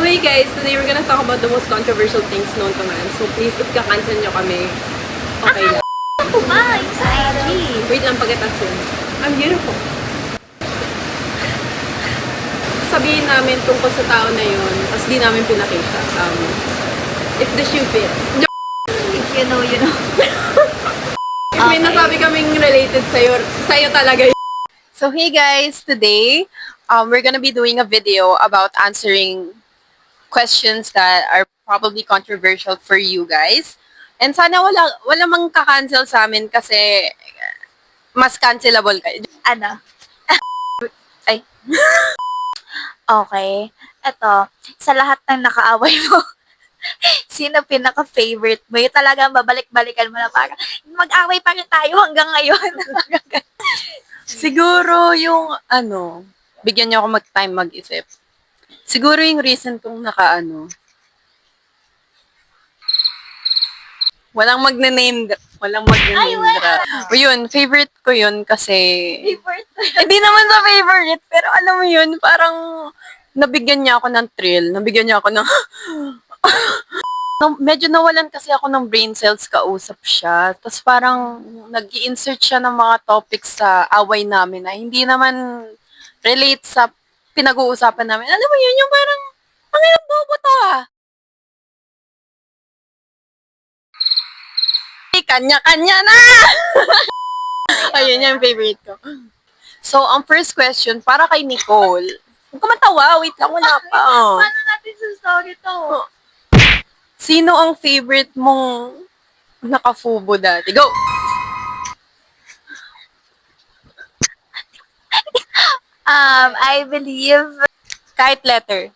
Anyway guys, today we're gonna talk about the most controversial things known to man. So please, if ka-cancel nyo kami, okay lang. Ako ba? Yung sa IG. Wait lang, pagkatas yun. I'm beautiful. Sabihin namin tungkol sa tao na yun, tapos di namin pinakita. If the shoe fits. If you know, you know. If may nasabi kaming related sa'yo talaga yun. So hey guys, today, we're gonna be doing a video about answering questions that are probably controversial for you guys. And sana wala mang ka-cancel sa amin kasi mas cancelable kayo. Ano? Ay. Okay. Eto, sa lahat ng nakaaway mo, sino pinaka-favorite mo? Yung talagang babalik-balikan mo na parang mag-away pa rin tayo hanggang ngayon. Siguro yung bigyan niyo ako mag-time mag-isip. Siguro yung recent kong walang magne-name drop. Ay, wala. Yun, favorite ko yun kasi Favorite mo yun? hindi naman sa favorite, pero alam mo yun, parang nabigyan niya ako ng thrill, nabigyan niya ako ng medyo nawalan kasi ako ng brain cells kausap siya. Tapos parang nag-i-insert siya ng mga topics sa away namin na hindi naman relate sa pinag-uusapan namin. Alam mo yun, yung parang, ang hirap bobo to ah. Kanya-kanya na! Ayun yung favorite ko. So, ang first question, para kay Nicole. Huwag ka matawa, wait lang, wala pa. Paano natin sa story to? Sino ang favorite mong nakafubo dati? Go! I believe Kahit letter.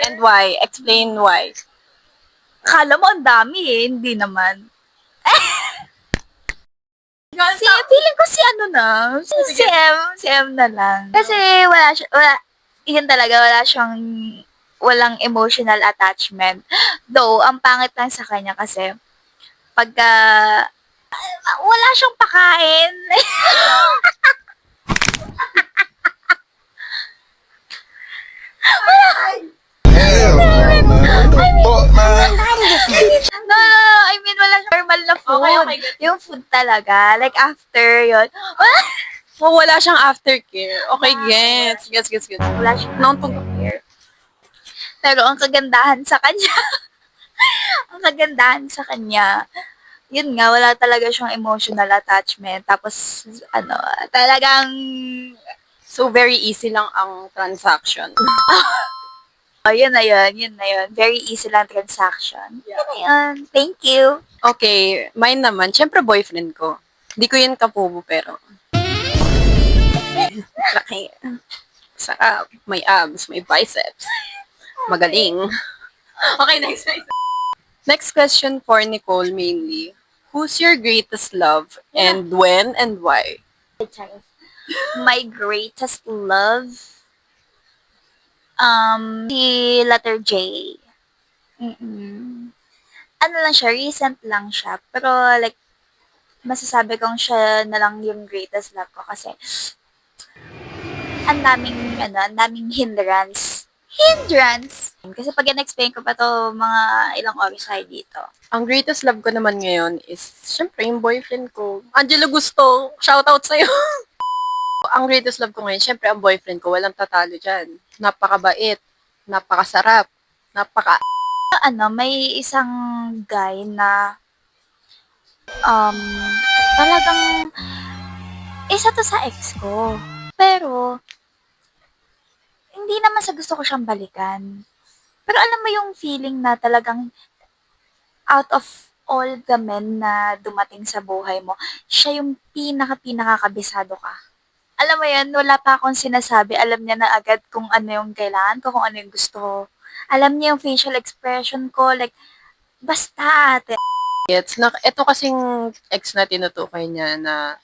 And why? Explain why. Akala mo ang dami eh, hindi naman. Feeling ko si ano na, si M na lang. Kasi yun talaga, walang emotional attachment. Though, ang pangit lang sa kanya kasi, pagka, wala siyang pakain. Hell no, man. What the fuck, man? No, I mean, wala siyang normal na food. Okay, get Yung food talaga, like after yun, So, wala siyang aftercare. Okay, gets. Gets. wala siyang Noon pag care. Pero ang kagandahan sa kanya, yun nga, wala talaga siyang emotional attachment. Tapos, talagang, So, very easy lang ang transaction. yun na yun. Very easy lang transaction. Yun na yun. Thank you. Okay, mine naman. Siyempre, boyfriend ko. Hindi ko yun kapubo, pero laki. Sarap. May abs, may biceps. Magaling. Okay, next. Next question for Nicole mainly. Who's your greatest love and when and why? My greatest love, si letter J. Ano lang siya, recent lang siya. Pero like, masasabi kong siya na lang yung greatest love ko kasi ang daming hindrance. Kasi pag in-explain ko pa to, mga ilang oras tayo dito. Ang greatest love ko naman ngayon is, syempre, yung boyfriend ko. Angelo Gusto, shoutout sa'yo. Ang greatest love ko ngayon, syempre, ang boyfriend ko, walang tatalo dyan. Napakabait, napakasarap, May isang guy na talagang isa to sa ex ko. Pero hindi naman sa gusto ko siyang balikan. Pero alam mo yung feeling na talagang out of all the men na dumating sa buhay mo, siya yung pinaka-kabisado ka. Alam mo yun, wala pa akong sinasabi, alam niya na agad kung ano yung kailangan ko, kung ano yung gusto ko. Alam niya yung facial expression ko, like, basta ate. Ito kasing ex na tinutukoy niya na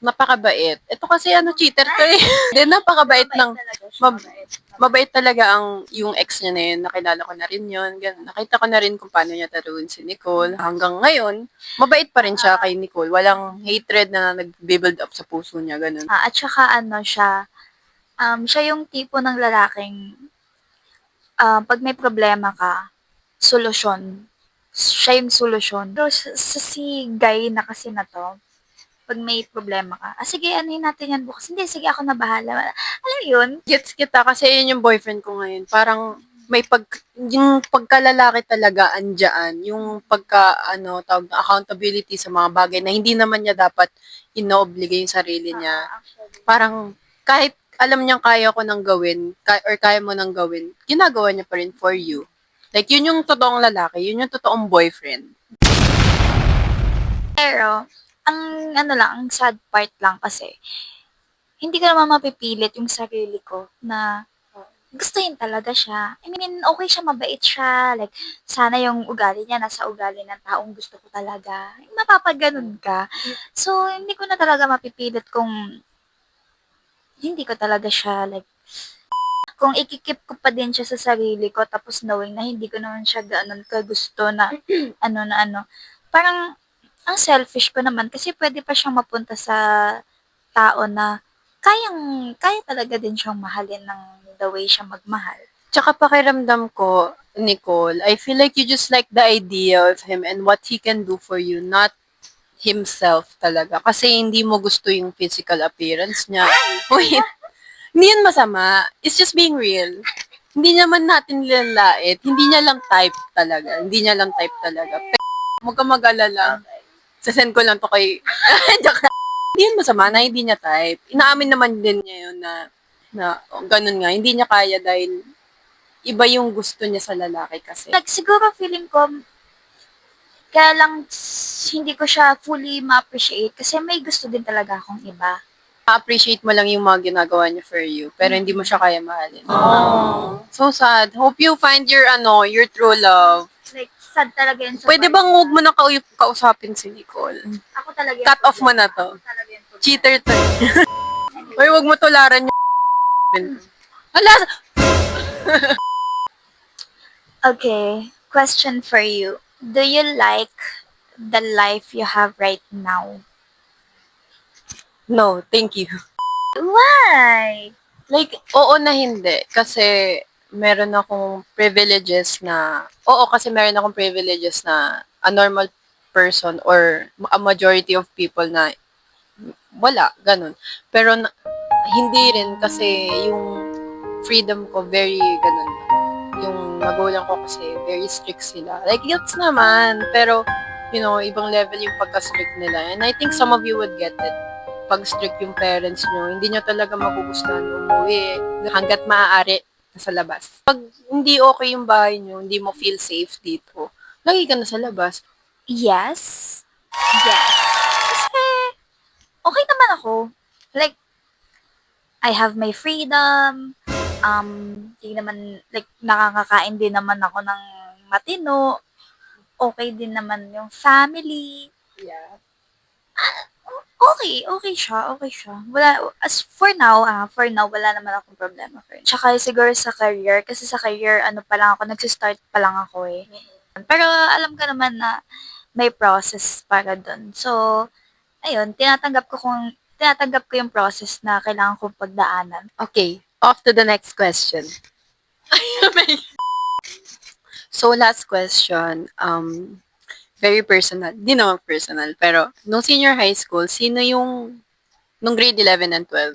napakabait. Ito kasi cheater to eh. Then napakabait ng mabait talaga yung ex niya na yun. Nakilala ko na rin yun. Ganun. Nakita ko na rin kung paano niya taruin si Nicole. Hanggang ngayon, mabait pa rin siya kay Nicole. Walang hatred na nag-build up sa puso niya. Ganun. At saka siya yung tipo ng lalaking pag may problema ka, solusyon. Siya yung solusyon. Pero si guy na kasi na 'to, pag may problema ka, sige anuhin natin yan bukas. Hindi, sige ako na bahala. Alam mo yun? Gets kita kasi yun yung boyfriend ko ngayon. Parang yung pagkalalaki talaga andyan, yung tawag na accountability sa mga bagay na hindi naman niya dapat inoobligay yung sarili niya. Actually. Parang kahit alam niyang kaya ko nang gawin, or kaya mo nang gawin, ginagawa niya pa rin for you. Like, yun yung totoong lalaki, yun yung totoong boyfriend. Pero, ang sad part lang kasi, hindi ko naman mapipilit yung sarili ko na gustuhin talaga siya. I mean, okay siya, mabait siya. Like, sana yung ugali niya nasa ugali ng taong gusto ko talaga. Mapapaganon ka. So, hindi ko na talaga mapipilit kung hindi ko talaga siya, like, kung ikikip ko pa din siya sa sarili ko, tapos knowing na hindi ko naman siya gano'n kagusto na, parang, ang selfish ko naman kasi pwede pa siyang mapunta sa tao na kaya talaga din siyang mahalin ng the way siya magmahal. Tsaka pakiramdam ko, Nicole, I feel like you just like the idea of him and what he can do for you, not himself talaga. Kasi hindi mo gusto yung physical appearance niya. Wait, hindi yun masama. It's just being real. Hindi naman natin nilalait. Hindi niya lang type talaga. Hindi niya lang type talaga. Pero, huwag ka mag-alala. Sasend ko lang to kay... Joke lang. Hindi yun masama na hindi niya type. Inaamin naman din niya yun na ganun nga. Hindi niya kaya dahil iba yung gusto niya sa lalaki kasi. Like, siguro feeling ko, kaya lang hindi ko siya fully ma-appreciate kasi may gusto din talaga akong iba. Appreciate mo lang yung mga ginagawa niya for you, pero hindi mo siya kaya mahalin. Oh. So sad. Hope you find your true love. Like, sad talaga yun sa Pwede part bang na- huwag mo na kausapin si Nicole? Ako talaga yung Cut off mo na to. Ako talaga yung problema. Cheater to. Hoy, huwag mo tularan yung Hala! Okay, question for you. Do you like the life you have right now? No, thank you. Why? Like, oo na hindi. Kasi meron akong privileges na, oo kasi meron akong privileges na a normal person or a majority of people na wala, ganun. Pero hindi rin kasi yung freedom ko very ganun. Yung magulang ko kasi very strict sila. Like, gets naman. Pero, ibang level yung pagka-strict nila. And I think some of you would get it. Pag strict yung parents nyo, hindi nyo talaga magugustuhan umuwi hanggat maaari sa labas. Pag hindi okay yung bahay nyo, hindi mo feel safe dito, lagi ka na sa labas. Yes. Yes. Kasi, okay naman ako. Like, I have my freedom. Di naman, like, nakakakain din naman ako ng matino. Okay din naman yung family. Yeah. Okay siya. Wala, for now, wala naman akong problema. Tsaka siguro sa career, kasi sa career, pa lang ako, nagsistart pa lang ako eh. Pero alam ko naman na may process para dun. So, ayun, tinatanggap ko yung process na kailangan kong pagdaanan. Okay, off to the next question. So, last question, very personal. Di naman personal, pero nung senior high school, sino yung, nung grade 11 and 12,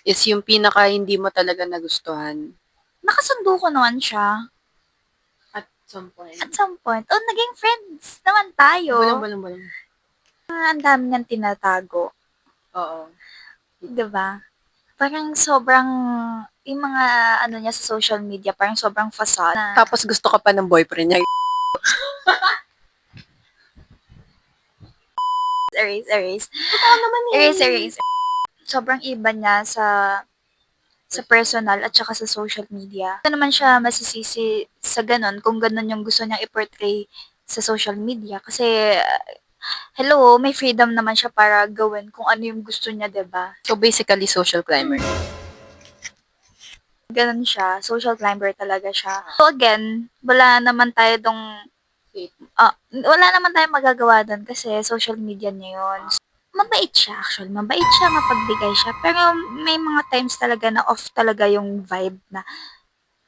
is yung pinaka hindi mo talaga nagustuhan? Nakasundo ko naman siya At some point. at some point. Oh, naging friends naman tayo. Bulang. Ang dami niyang tinatago. Oo. Diba? Parang sobrang, yung mga niya sa social media, parang sobrang facade. Tapos gusto ka pa ng boyfriend niya. Erase. Totoo naman Erase. Sobrang iba niya sa personal at saka sa social media. Ito naman siya masisisi sa ganun, kung ganun yung gusto niyang i-portray sa social media. Kasi, hello, may freedom naman siya para gawin kung ano yung gusto niya, 'di ba? So, basically, social climber. Ganun siya, social climber talaga siya. So again, wala naman tayong magagawa doon kasi social media niya yun. Mabait siya, mapagbigay siya, pero may mga times talaga na off talaga yung vibe na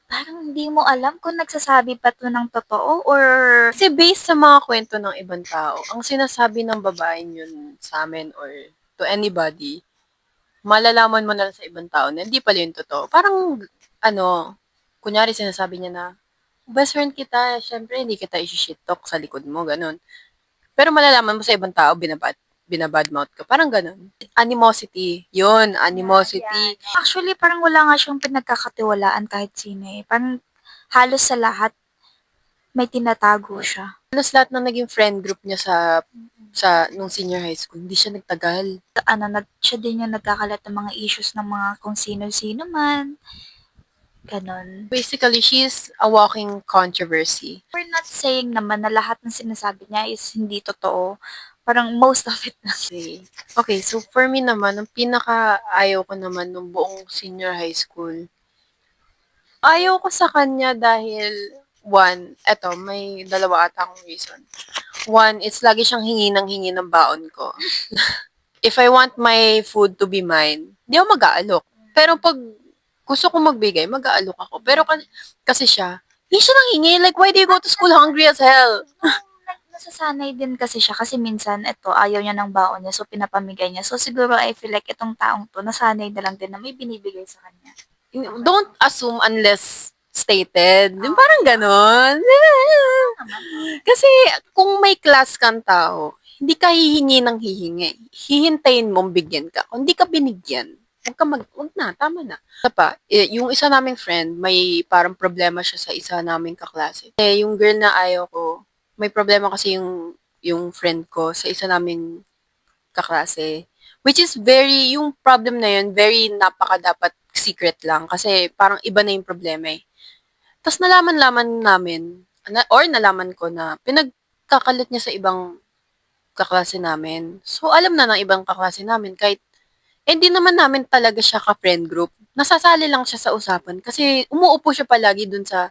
Parang hindi mo alam kung nagsasabi pa 'to ng totoo or Kasi based sa mga kwento ng ibang tao, ang sinasabi ng babaeng yun sa amin or to anybody, malalaman mo na lang sa ibang tao na hindi pala yun totoo. Parang, kunyari sinasabi niya na, best friend kita, syempre hindi kita isi-shit talk sa likod mo, ganun. Pero malalaman mo sa ibang tao, binabadmouth ka. Parang ganun. Animosity. Yun, animosity. actually parang wala nga siyang pinagkakatiwalaan kahit sino eh. Parang halos sa lahat may tinatago siya. Halos lahat ng naging friend group niya nung senior high school, hindi siya nagtagal. Siya din yung nagkakalat ng mga issues ng mga kung sino-sino man. Ganon. Basically, she's a walking controversy. We're not saying naman na lahat ng sinasabi niya is hindi totoo. Parang most of it lang. Okay, so for me naman, ang pinaka-ayaw ko naman nung buong senior high school, ayaw ko sa kanya dahil, one, eto, may dalawa ata akong reason. One, it's lagi siyang hingi ng baon ko. If I want my food to be mine, di ako mag-aalok. Pero pag gusto ko magbigay, mag-aalok ako. Pero kasi siya, hindi siya nang hingi. Like, why do you go to school hungry as hell? Nasasanay din kasi siya kasi minsan ito ayaw niya ng baon niya so pinapamigay niya. So siguro I feel like itong taong to nasanay na lang din na may binibigay sa kanya. Don't assume unless stated. Parang ganon. Kasi kung may class kang tao, hindi ka hihingi ng hihingi. Hihintayin mong bigyan ka. Kung hindi ka binigyan, wag na, tama na. Isa pa, yung isa naming friend, may parang problema siya sa isa naming kaklase. Yung girl na ayaw ko, may problema kasi yung friend ko sa isa naming kaklase. Which is yung problem na yun, very napaka-dapat secret lang. Kasi parang iba na yung problema eh. Tapos nalaman nalaman ko na pinagkakalat niya sa ibang kaklase namin. So, alam na ng ibang kaklase namin kahit hindi naman namin talaga siya ka-friend group. Nasasali lang siya sa usapan kasi umuupo siya palagi dun sa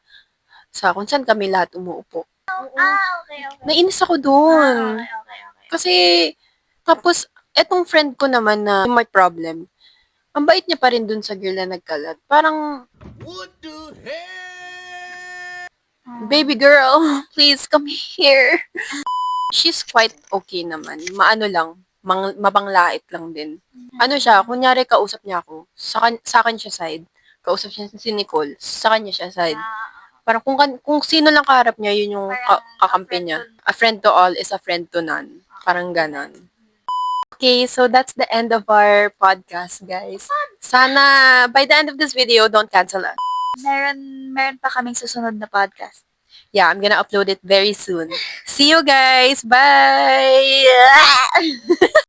kung saan kami lahat umuupo. Okay. Nainis ako dun. Okay. Kasi, tapos, etong friend ko naman na may problem, ang bait niya pa rin dun sa girl na nagkalat. Parang, baby girl, please come here. She's quite okay naman. Maano lang, mabanglait lang din. Ano siya, kunyari kausap niya ako, sa akin siya side. Kausap siya si Nicole, sa kanya siya side. Parang kung sino lang kaharap niya, yun yung kakampi niya. A friend to all is a friend to none. Parang ganon. Okay, so that's the end of our podcast, guys. Sana, by the end of this video, don't cancel us. Meron pa kaming susunod na podcast. Yeah, I'm gonna upload it very soon. See you guys! Bye!